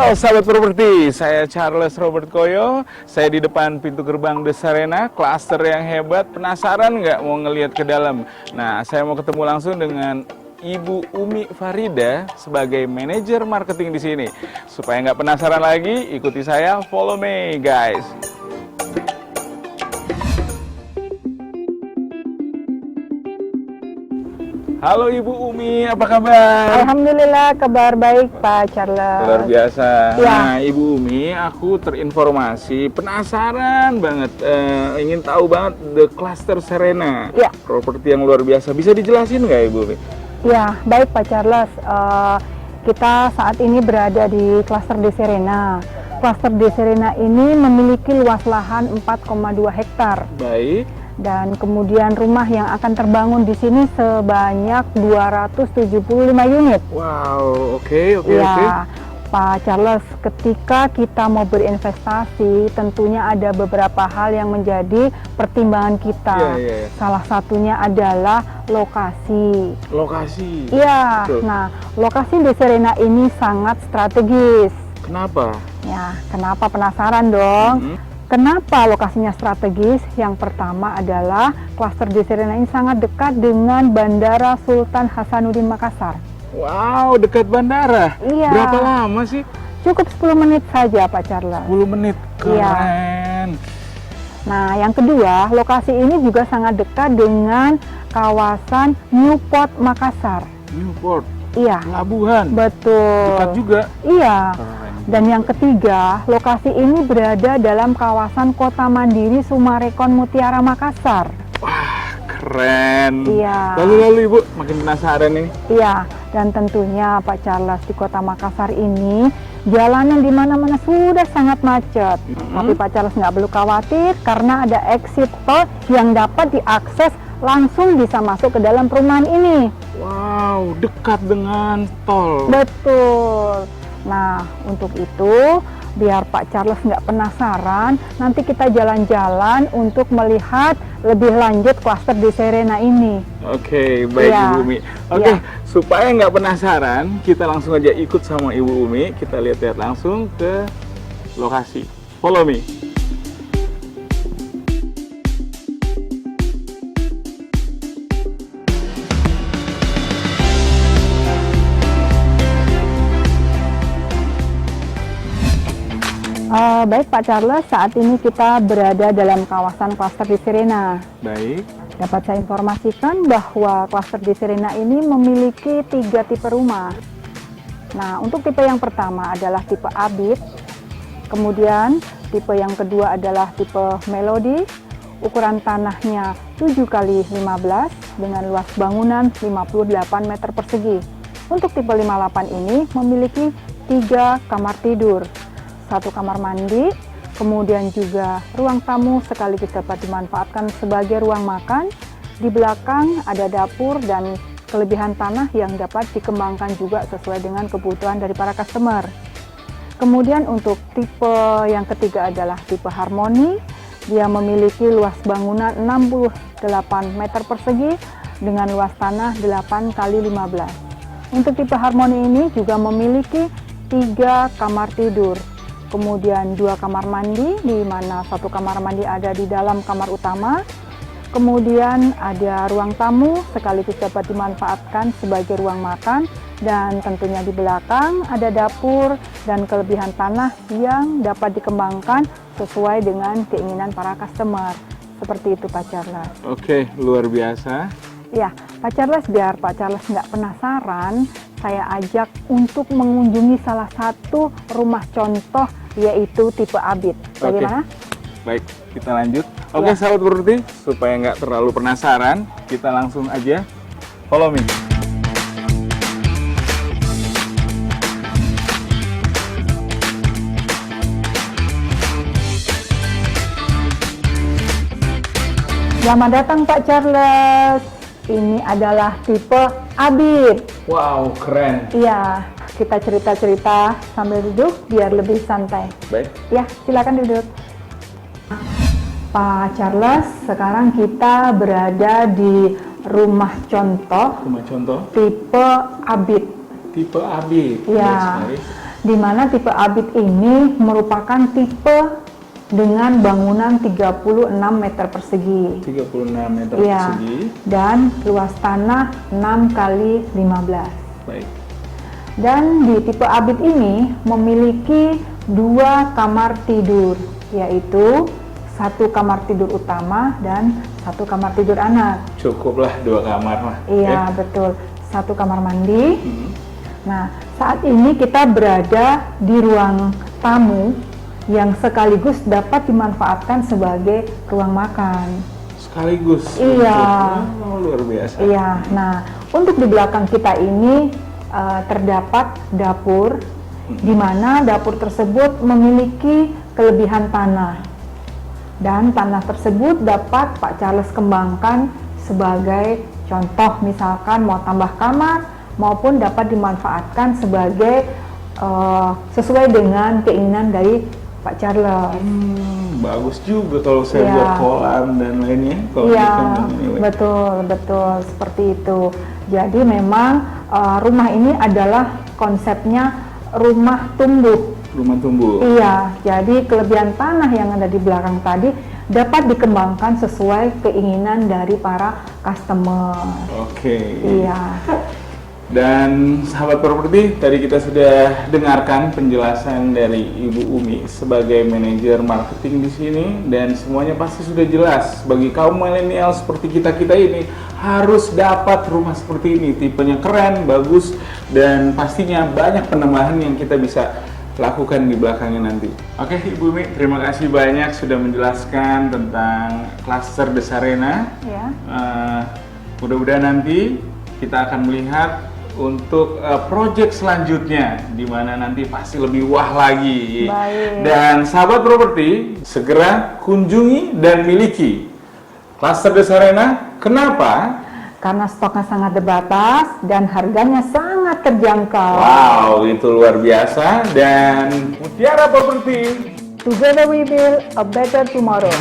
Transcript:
Halo sahabat properti, saya Charles Robert Koyo. Saya di depan pintu gerbang The Serena, klaster yang hebat. Penasaran nggak mau ngelihat ke dalam? Nah, saya mau ketemu langsung dengan Ibu Umi Farida sebagai manajer marketing di sini. Supaya nggak penasaran lagi, ikuti saya, follow me guys. Halo Ibu Umi, apa kabar? Alhamdulillah, kabar baik Pak Charles. Luar biasa. Ya. Nah, Ibu Umi, aku terinformasi, penasaran banget, ingin tahu banget The Cluster Serena. Ya. Properti yang luar biasa. Bisa dijelasin nggak Ibu Umi? Ya, baik Pak Charles. Kita saat ini berada di Cluster The Serena. Cluster The Serena ini memiliki luas lahan 4,2 hektar. Baik. Dan kemudian rumah yang akan terbangun di sini sebanyak 275 unit. Wow, oke. Ya, Pak Charles, ketika kita mau berinvestasi, tentunya ada beberapa hal yang menjadi pertimbangan kita. Iya. Salah satunya adalah lokasi. Lokasi. Iya, Betul. nah lokasi di Serena ini sangat strategis. Kenapa? Ya, kenapa penasaran dong? Kenapa lokasinya strategis? Yang pertama adalah klaster di Serena ini sangat dekat dengan Bandara Sultan Hasanuddin Makassar. Wow, dekat bandara. Iya. Berapa lama sih? Cukup 10 menit saja Pak Charles. 10 menit. Iya. Keren. Nah, yang kedua, lokasi ini juga sangat dekat dengan kawasan Newport Makassar. Newport. Iya. Pelabuhan. Betul. Dekat juga. Iya. Keren. Dan yang ketiga, lokasi ini berada dalam kawasan Kota Mandiri Sumarekon Mutiara Makassar. Wah, keren. Iya. Lalu Ibu, makin penasaran nih. Iya, dan tentunya Pak Charles, di Kota Makassar ini jalanan di mana-mana sudah sangat macet. Tapi Pak Charles nggak perlu khawatir karena ada exit tol yang dapat diakses langsung bisa masuk ke dalam perumahan ini. Wow, dekat dengan tol. Betul. Nah, untuk itu, biar Pak Charles nggak penasaran, nanti kita jalan-jalan untuk melihat lebih lanjut klaster di Serena ini. Oke, baik Ya. Ibu Umi. Oke, Ya. supaya nggak penasaran, kita langsung aja ikut sama Ibu Umi. Kita lihat-lihat langsung ke lokasi. Follow me. Baik Pak Charles, saat ini kita berada dalam kawasan klaster di Serena. Baik. Dapat saya informasikan bahwa klaster di Serena ini memiliki 3 tipe rumah. Nah, untuk tipe yang pertama adalah tipe Abid, kemudian tipe yang kedua adalah tipe Melody, ukuran tanahnya 7 kali 15 dengan luas bangunan 58 meter persegi. Untuk tipe 58 ini memiliki 3 kamar tidur, 1 kamar mandi, kemudian juga ruang tamu sekaligus dapat dimanfaatkan sebagai ruang makan. Di belakang ada dapur dan kelebihan tanah yang dapat dikembangkan juga sesuai dengan kebutuhan dari para customer. Kemudian untuk tipe yang ketiga adalah tipe Harmoni. Dia memiliki luas bangunan 68 meter persegi dengan luas tanah 8 kali 15. Untuk tipe Harmoni ini juga memiliki 3 kamar tidur, kemudian 2 kamar mandi, di mana 1 kamar mandi ada di dalam kamar utama, kemudian ada ruang tamu sekaligus dapat dimanfaatkan sebagai ruang makan, dan tentunya di belakang ada dapur dan kelebihan tanah yang dapat dikembangkan sesuai dengan keinginan para customer. Seperti itu Pak Charles. Oke, luar biasa. Ya, Pak Charles, biar Pak Charles nggak penasaran, saya ajak untuk mengunjungi salah satu rumah contoh, yaitu tipe Abid. Bagaimana? Baik, kita lanjut. Oke, sahabat properti, supaya nggak terlalu penasaran, kita langsung aja follow me. Selamat datang Pak Charles. Ini adalah tipe Abid. Wow, keren. Iya, kita cerita-cerita sambil duduk biar lebih santai. Baik. Ya, silakan duduk. Pak Charles, sekarang kita berada di rumah contoh Rumah contoh tipe Abid. tipe Abid. Ya. di mana tipe Abid ini merupakan tipe dengan bangunan 36 meter persegi. 36 meter Iya, persegi. dan luas tanah 6 kali 15. Baik. Dan di tipe Abid ini memiliki 2 kamar tidur, yaitu 1 kamar tidur utama dan 1 kamar tidur anak. Cukuplah 2 kamar mah. Iya, betul. 1 kamar mandi. Hmm. Nah, saat ini kita berada di ruang tamu yang sekaligus dapat dimanfaatkan sebagai ruang makan. Sekaligus. Iya. Oh, luar biasa. Iya. Nah, untuk di belakang kita ini terdapat dapur, di mana dapur tersebut memiliki kelebihan tanah. Dan tanah tersebut dapat Pak Charles kembangkan sebagai contoh, misalkan mau tambah kamar maupun dapat dimanfaatkan sebagai sesuai dengan keinginan dari Pak Charles. Bagus juga kalau saya Iya. buat kolam dan lainnya. Kalau Iya, di sini. betul seperti itu. Jadi memang rumah ini adalah konsepnya rumah tumbuh. Rumah tumbuh. Iya, jadi kelebihan tanah yang ada di belakang tadi dapat dikembangkan sesuai keinginan dari para customer. Oke. Iya. Dan sahabat properti, tadi kita sudah dengarkan penjelasan dari Ibu Umi sebagai manajer marketing di sini, dan semuanya pasti sudah jelas bagi kaum milenial seperti kita-kita ini harus dapat rumah seperti ini, tipenya keren, bagus, dan pastinya banyak penambahan yang kita bisa lakukan di belakangnya nanti. Oke, Ibu Umi, terima kasih banyak sudah menjelaskan tentang klaster Desarena. Ya. Mudah-mudahan nanti kita akan melihat untuk project selanjutnya, di mana nanti pasti lebih wah lagi. Baik. Dan sahabat properti, segera kunjungi dan miliki klaster Desarena. Kenapa? Karena stoknya sangat terbatas dan harganya sangat terjangkau. Wow, itu luar biasa. Dan Mutiara Properti, Together we build a better tomorrow.